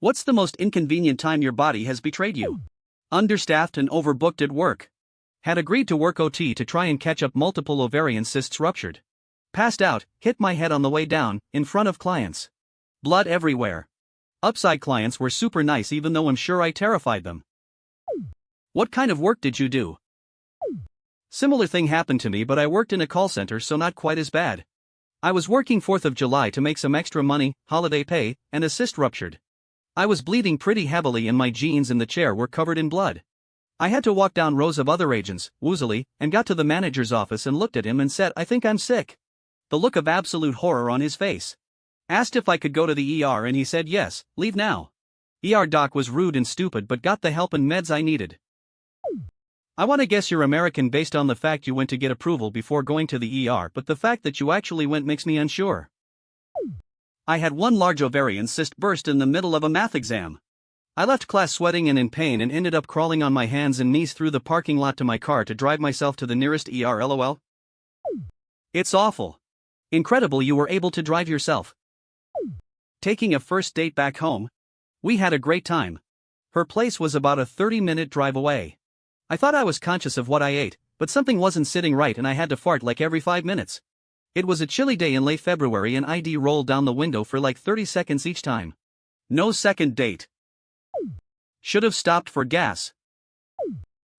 What's the most inconvenient time your body has betrayed you? Understaffed and overbooked at work. Had agreed to work OT to try and catch up, multiple ovarian cysts ruptured. Passed out, hit my head on the way down, in front of clients. Blood everywhere. Upside clients were super nice even though I'm sure I terrified them. What kind of work did you do? Similar thing happened to me, but I worked in a call center, so not quite as bad. I was working 4th of July to make some extra money, holiday pay, and a cyst ruptured. I was bleeding pretty heavily and my jeans in the chair were covered in blood. I had to walk down rows of other agents, woozily, and got to the manager's office and looked at him and said, "I think I'm sick." The look of absolute horror on his face. Asked if I could go to the ER and he said yes, leave now. ER doc was rude and stupid but got the help and meds I needed. I want to guess you're American based on the fact you went to get approval before going to the ER, but the fact that you actually went makes me unsure. I had one large ovarian cyst burst in the middle of a math exam. I left class sweating and in pain and ended up crawling on my hands and knees through the parking lot to my car to drive myself to the nearest ER. LOL. It's awful. Incredible you were able to drive yourself. Taking a first date back home. We had a great time. Her place was about a 30-minute drive away. I thought I was conscious of what I ate, but something wasn't sitting right and I had to fart like every 5 minutes. It was a chilly day in late February and ID rolled down the window for like 30 seconds each time. No second date. Should have stopped for gas.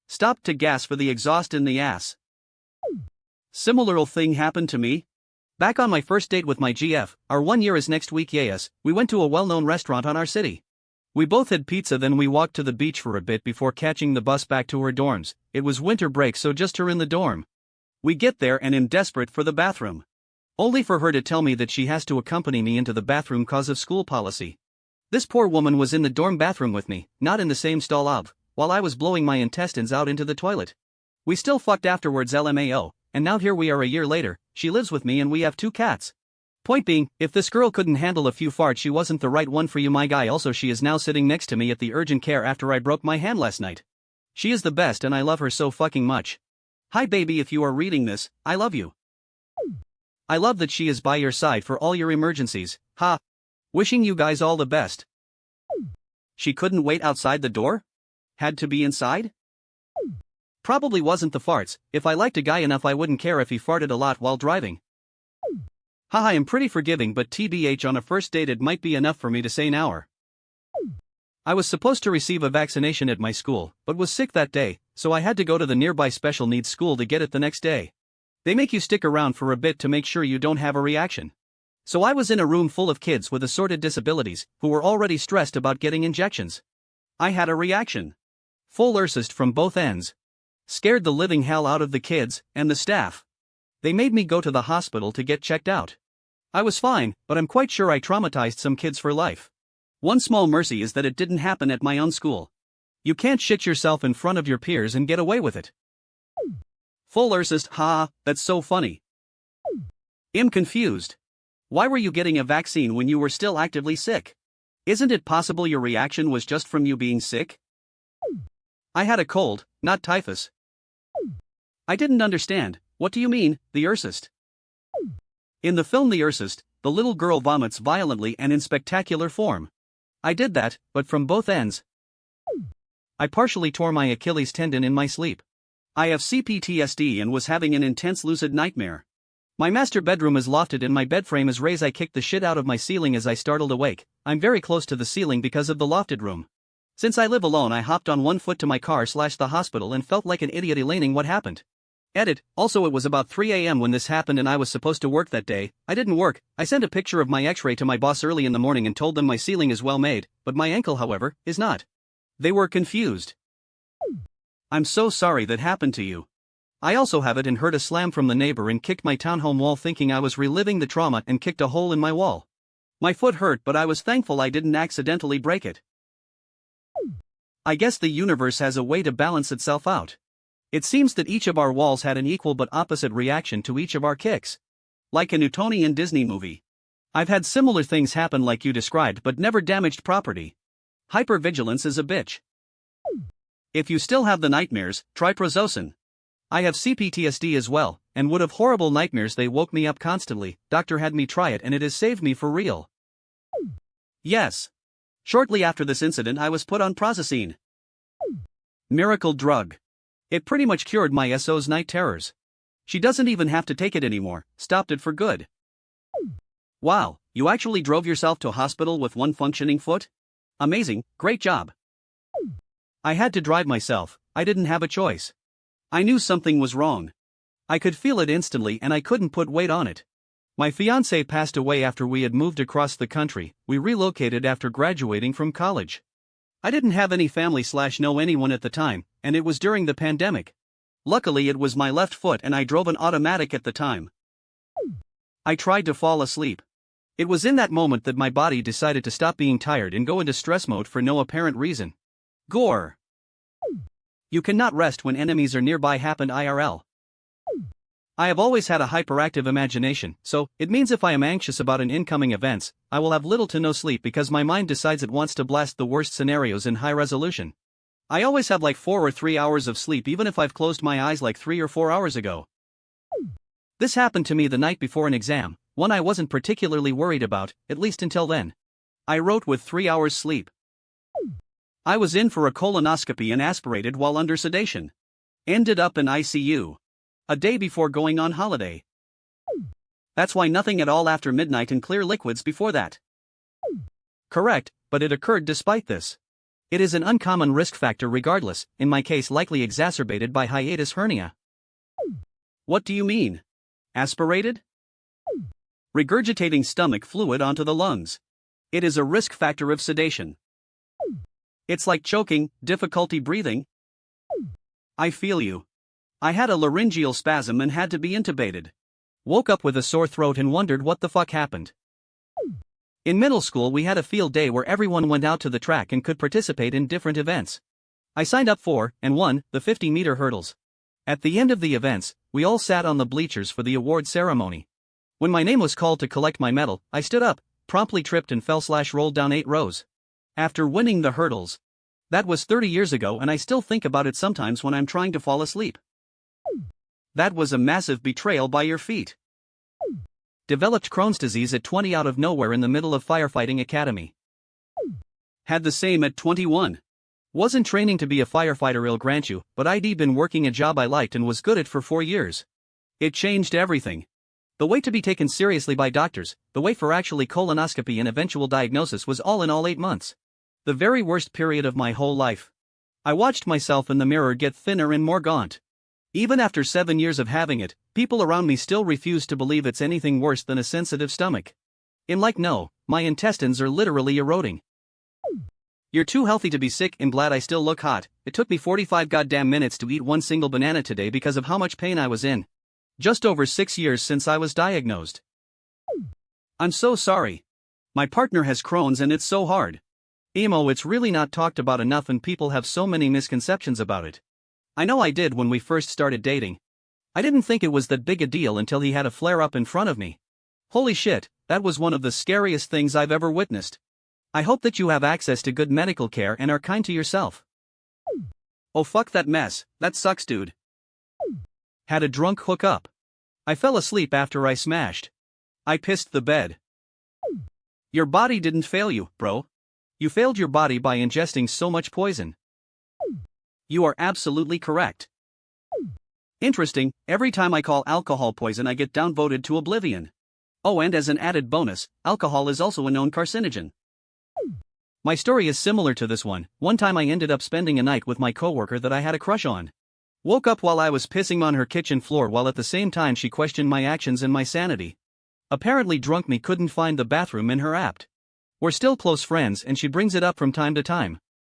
Stopped to gas for the exhaust in the ass. Similar thing happened to me. Back on my first date with my GF, our 1 year is next week. Yes, we went to a well-known restaurant on our city. We both had pizza, then we walked to the beach for a bit before catching the bus back to her dorms. It was winter break, so just her in the dorm. We get there and am desperate for the bathroom. Only for her to tell me that she has to accompany me into the bathroom cause of school policy. This poor woman was in the dorm bathroom with me, not in the same stall while I was blowing my intestines out into the toilet. We still fucked afterwards, LMAO, and now here we are a year later, she lives with me and we have 2 cats. Point being, if this girl couldn't handle a few farts, she wasn't the right one for you, my guy. Also, she is now sitting next to me at the urgent care after I broke my hand last night. She is the best and I love her so fucking much. Hi baby, if you are reading this, I love you. I love that she is by your side for all your emergencies, ha. Wishing you guys all the best. She couldn't wait outside the door? Had to be inside? Probably wasn't the farts. If I liked a guy enough I wouldn't care if he farted a lot while driving. Haha, I'm pretty forgiving, but TBH on a first date it might be enough for me to say an hour. I was supposed to receive a vaccination at my school, but was sick that day, so I had to go to the nearby special needs school to get it the next day. They make you stick around for a bit to make sure you don't have a reaction. So I was in a room full of kids with assorted disabilities, who were already stressed about getting injections. I had a reaction. Full urcist from both ends. Scared the living hell out of the kids and the staff. They made me go to the hospital to get checked out. I was fine, but I'm quite sure I traumatized some kids for life. One small mercy is that it didn't happen at my own school. You can't shit yourself in front of your peers and get away with it. Full urcist, ha, that's so funny. I'm confused. Why were you getting a vaccine when you were still actively sick? Isn't it possible your reaction was just from you being sick? I had a cold, not typhus. I didn't understand. What do you mean, the urcist? In the film The Urcist, the little girl vomits violently and in spectacular form. I did that, but from both ends. I partially tore my Achilles tendon in my sleep. I have CPTSD and was having an intense lucid nightmare. My master bedroom is lofted and my bed frame is raised. I kicked the shit out of my ceiling as I startled awake. I'm very close to the ceiling because of the lofted room. Since I live alone, I hopped on one foot to my car / the hospital and felt like an idiot explaining what happened. Edit. Also, it was about 3 a.m. when this happened and I was supposed to work that day. I didn't work. I sent a picture of my x-ray to my boss early in the morning and told them my ceiling is well made, but my ankle, however, is not. They were confused. I'm so sorry that happened to you. I also have it and heard a slam from the neighbor and kicked my townhome wall thinking I was reliving the trauma and kicked a hole in my wall. My foot hurt, but I was thankful I didn't accidentally break it. I guess the universe has a way to balance itself out. It seems that each of our walls had an equal but opposite reaction to each of our kicks. Like a Newtonian Disney movie. I've had similar things happen like you described but never damaged property. Hypervigilance is a bitch. If you still have the nightmares, try prazosin. I have CPTSD as well, and would have horrible nightmares. They woke me up constantly. Doctor had me try it and it has saved me for real. Yes. Shortly after this incident, I was put on Prozosine. Miracle drug. It pretty much cured my SO's night terrors. She doesn't even have to take it anymore, stopped it for good. Wow, you actually drove yourself to hospital with one functioning foot? Amazing, great job. I had to drive myself, I didn't have a choice. I knew something was wrong. I could feel it instantly and I couldn't put weight on it. My fiancée passed away after we had moved across the country. We relocated after graduating from college. I didn't have any family/know anyone at the time, and it was during the pandemic. Luckily it was my left foot and I drove an automatic at the time. I tried to fall asleep. It was in that moment that my body decided to stop being tired and go into stress mode for no apparent reason. Gore. You cannot rest when enemies are nearby. Happened IRL. I have always had a hyperactive imagination, so it means if I am anxious about an incoming events, I will have little to no sleep because my mind decides it wants to blast the worst scenarios in high resolution. I always have like 4 or 3 hours of sleep even if I've closed my eyes like 3 or 4 hours ago. This happened to me the night before an exam, one I wasn't particularly worried about, at least until then. I wrote with 3 hours sleep. I was in for a colonoscopy and aspirated while under sedation. Ended up in ICU. A day before going on holiday. That's why nothing at all after midnight and clear liquids before that. Correct, but it occurred despite this. It is an uncommon risk factor regardless, in my case likely exacerbated by hiatus hernia. What do you mean? Aspirated? Regurgitating stomach fluid onto the lungs. It is a risk factor of sedation. It's like choking, difficulty breathing. I feel you. I had a laryngeal spasm and had to be intubated. Woke up with a sore throat and wondered what the fuck happened. In middle school we had a field day where everyone went out to the track and could participate in different events. I signed up for, and won, the 50-meter hurdles. At the end of the events, we all sat on the bleachers for the award ceremony. When my name was called to collect my medal, I stood up, promptly tripped and fell/rolled down 8 rows. After winning the hurdles. That was 30 years ago and I still think about it sometimes when I'm trying to fall asleep. That was a massive betrayal by your feet. Developed Crohn's disease at 20 out of nowhere in the middle of firefighting academy. Had the same at 21. Wasn't training to be a firefighter, I'll grant you, but I'd been working a job I liked and was good at for 4 years. It changed everything. The wait to be taken seriously by doctors, the wait for actually colonoscopy and eventual diagnosis was all in all 8 months. The very worst period of my whole life. I watched myself in the mirror get thinner and more gaunt. Even after 7 years of having it, people around me still refuse to believe it's anything worse than a sensitive stomach. I'm like, no, my intestines are literally eroding. You're too healthy to be sick. I'm glad I still look hot. It took me 45 goddamn minutes to eat one single banana today because of how much pain I was in. Just over 6 years since I was diagnosed. I'm so sorry. My partner has Crohn's and it's so hard. Emo, it's really not talked about enough and people have so many misconceptions about it. I know I did when we first started dating. I didn't think it was that big a deal until he had a flare-up in front of me. Holy shit, that was one of the scariest things I've ever witnessed. I hope that you have access to good medical care and are kind to yourself. Oh fuck that mess, that sucks dude. Had a drunk hookup. I fell asleep after I smashed. I pissed the bed. Your body didn't fail you, bro. You failed your body by ingesting so much poison. You are absolutely correct. Interesting, every time I call alcohol poison I get downvoted to oblivion. Oh, and as an added bonus, alcohol is also a known carcinogen. My story is similar to this one. One time I ended up spending a night with my coworker that I had a crush on. Woke up while I was pissing on her kitchen floor while at the same time she questioned my actions and my sanity. Apparently drunk me couldn't find the bathroom in her apt. We're still close friends and she brings it up from time to time.